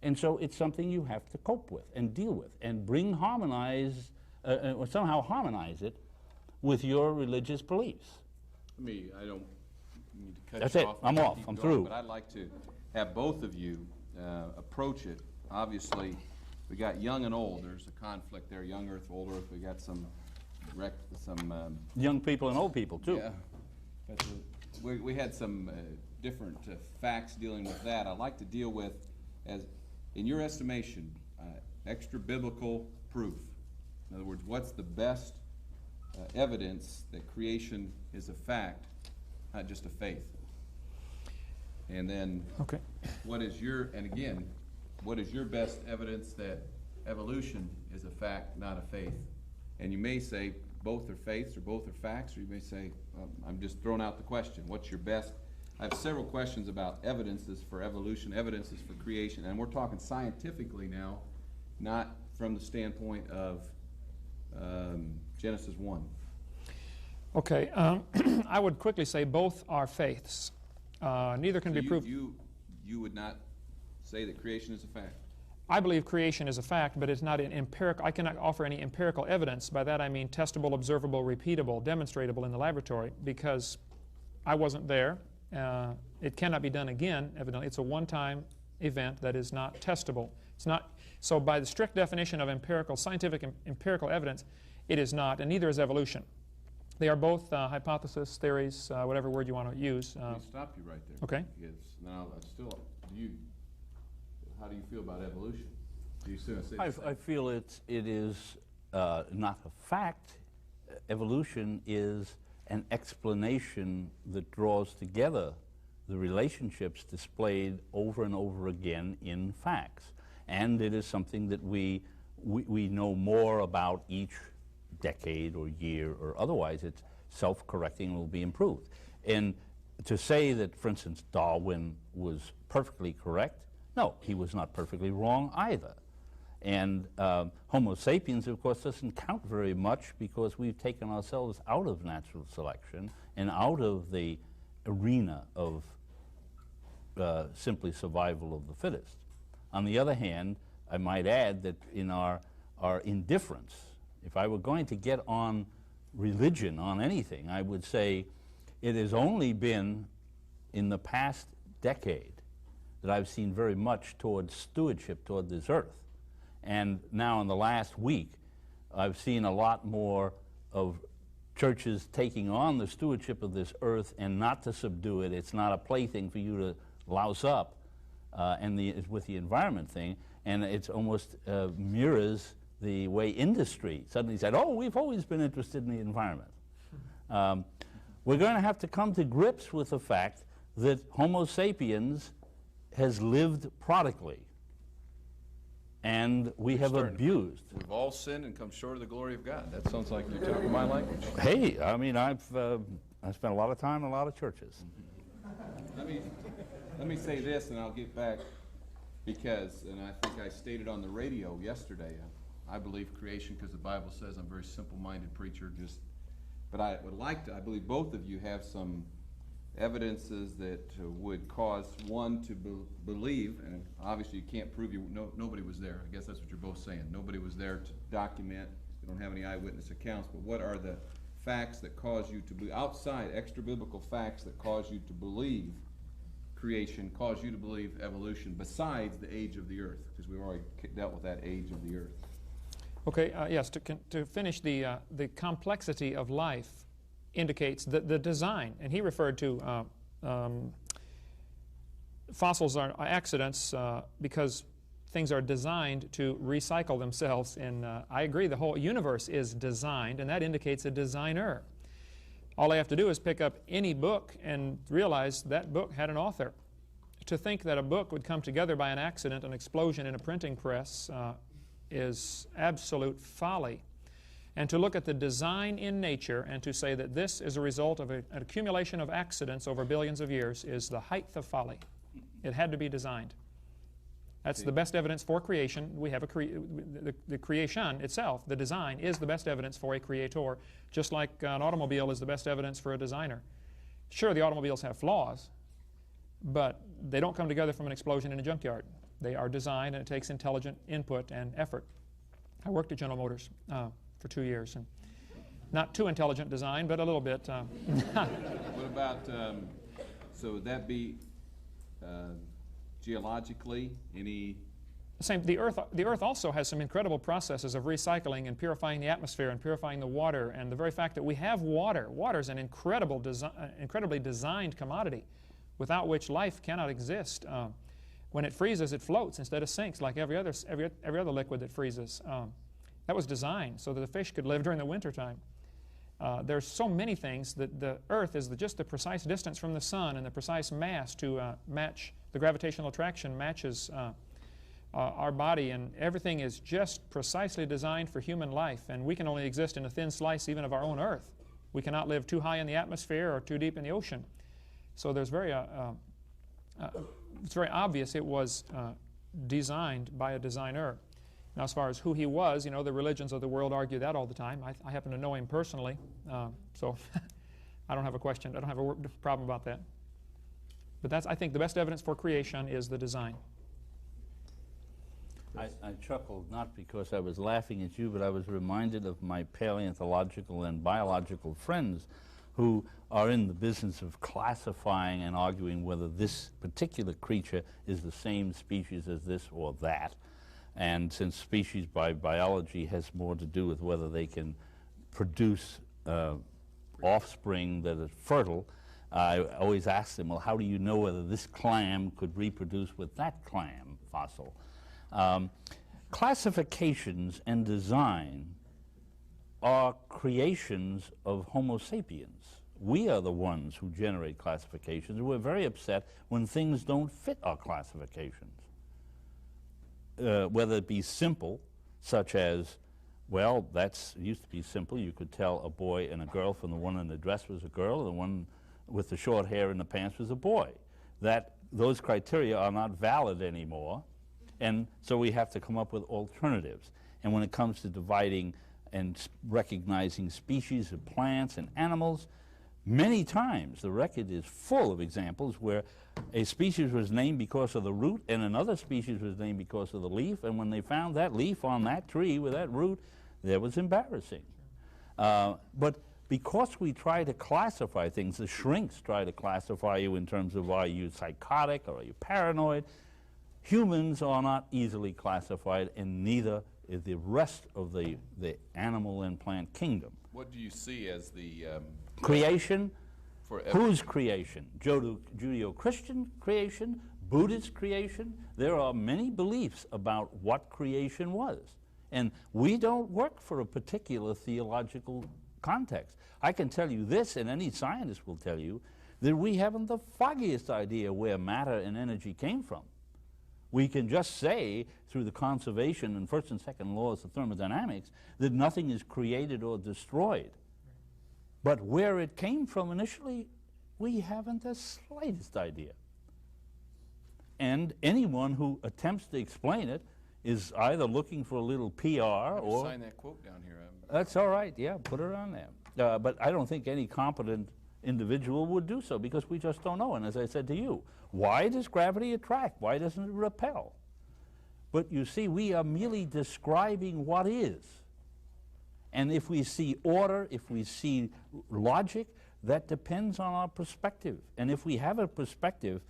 And so it's something you have to cope with and deal with and or somehow harmonize it with your religious beliefs. I don't need to cut That's you it. off. I'm off. I'm through. But I'd like to have both of you approach it. Obviously, we got young and old. There's a conflict there, young earth, old earth. We got some young people and old people, too. Yeah. But we had some different facts dealing with that. I'd like to deal with, as in your estimation, extra biblical proof. In other words, what's the best evidence that creation is a fact, not just a faith? And then, what is your best evidence that evolution is a fact, not a faith? And you may say both are faiths or both are facts, or you may say, I'm just throwing out the question. What's your best? I have several questions about evidences for evolution, evidences for creation, and we're talking scientifically now, not from the standpoint of Genesis 1. Okay, I would quickly say both are faiths. Neither can be proved. You would not say that creation is a fact? I believe creation is a fact, but it's not an empirical. I cannot offer any empirical evidence. By that I mean testable, observable, repeatable, demonstratable in the laboratory, because I wasn't there. It cannot be done again, evidently. It's a one-time event that is not testable. It's not. So by the strict definition of scientific empirical evidence, it is not, and neither is evolution. They are both hypothesis, theories, whatever word you want to use. Let me stop you right there. Okay. Because now, how do you feel about evolution? Do you still say I feel it is not a fact. Evolution is an explanation that draws together the relationships displayed over and over again in facts. And it is something that we know more about each decade or year or otherwise. It's self-correcting and will be improved. And to say that, for instance, Darwin was perfectly correct, no, he was not perfectly wrong either. And Homo sapiens, of course, doesn't count very much because we've taken ourselves out of natural selection and out of the arena of simply survival of the fittest. On the other hand, I might add that in our indifference, if I were going to get on religion, on anything, I would say it has only been in the past decade that I've seen very much toward stewardship toward this earth. And now in the last week, I've seen a lot more of churches taking on the stewardship of this earth and not to subdue it. It's not a plaything for you to louse up, and with the environment thing, and it's almost mirrors the way industry suddenly said, oh, we've always been interested in the environment. We're going to have to come to grips with the fact that Homo sapiens has lived prodigally, and we have abused. We've all sinned and come short of the glory of God. That sounds like you're talking my language. Hey, I mean, I've spent a lot of time in a lot of churches. Let me say this, and I'll get back, because, and I think I stated on the radio yesterday, I believe creation because the Bible says I'm a very simple-minded preacher. But I believe both of you have some evidences that would cause one to believe, and obviously you can't prove nobody was there. I guess that's what you're both saying. Nobody was there to document. You don't have any eyewitness accounts. But what are the facts that cause you to believe, outside extra-biblical facts that cause you to believe creation, cause you to believe evolution, besides the age of the earth? Because we've already dealt with that age of the earth. Okay, yes, to finish, the complexity of life indicates the design, and he referred to fossils are accidents because things are designed to recycle themselves, and I agree the whole universe is designed, and that indicates a designer. All I have to do is pick up any book and realize that book had an author. To think that a book would come together by an accident, an explosion in a printing press, is absolute folly. And to look at the design in nature and to say that this is a result of an accumulation of accidents over billions of years is the height of folly. It had to be designed. That's the best evidence for creation. We have the creation itself, the design, is the best evidence for a creator, just like an automobile is the best evidence for a designer. Sure, the automobiles have flaws, but they don't come together from an explosion in a junkyard. They are designed, and it takes intelligent input and effort. I worked at General Motors for 2 years, and not too intelligent design, but a little bit. What about, so would that be geologically, any? Same. The Earth also has some incredible processes of recycling and purifying the atmosphere and purifying the water. And the very fact that we have water is an incredibly designed commodity, without which life cannot exist. When it freezes, it floats instead of sinks, like every other liquid that freezes. That was designed so that the fish could live during the wintertime. There's so many things that the Earth is just the precise distance from the sun and the precise mass to match the gravitational attraction matches our body, and everything is just precisely designed for human life, and we can only exist in a thin slice even of our own Earth. We cannot live too high in the atmosphere or too deep in the ocean. So there's it's very obvious it was designed by a designer. Now, as far as who he was, you know, the religions of the world argue that all the time. I happen to know him personally, so I don't have a question. I don't have a problem about that. But I think the best evidence for creation is the design. I chuckled not because I was laughing at you, but I was reminded of my paleontological and biological friends who are in the business of classifying and arguing whether this particular creature is the same species as this or that. And since species by biology has more to do with whether they can produce offspring that is fertile, I always ask them, well, how do you know whether this clam could reproduce with that clam fossil? Classifications and design are creations of Homo sapiens. We are the ones who generate classifications. We're very upset when things don't fit our classifications. Whether it be simple, such as, well, it used to be simple. You could tell a boy and a girl from the one in the dress was a girl, and the one with the short hair in the pants was a boy. Those criteria are not valid anymore, and so we have to come up with alternatives. And when it comes to dividing and recognizing species of plants and animals, many times the record is full of examples where a species was named because of the root and another species was named because of the leaf, and when they found that leaf on that tree with that root, that was embarrassing. But because we try to classify things, the shrinks try to classify you in terms of are you psychotic or are you paranoid, humans are not easily classified, and neither is the rest of the animal and plant kingdom. What do you see as the creation? Whose creation? Judeo-Christian creation? Buddhist creation? There are many beliefs about what creation was. And we don't work for a particular theological context. I can tell you this, and any scientist will tell you, that we haven't the foggiest idea where matter and energy came from. We can just say, through the conservation and first and second laws of thermodynamics, that nothing is created or destroyed. But where it came from initially, we haven't the slightest idea. And anyone who attempts to explain it is either looking for a little PR or... Sign that quote down here. That's all right, yeah, put it on there. But I don't think any competent individual would do so because we just don't know. And as I said to you, why does gravity attract? Why doesn't it repel? But you see, we are merely describing what is. And if we see order, if we see logic, that depends on our perspective. And if we have a perspective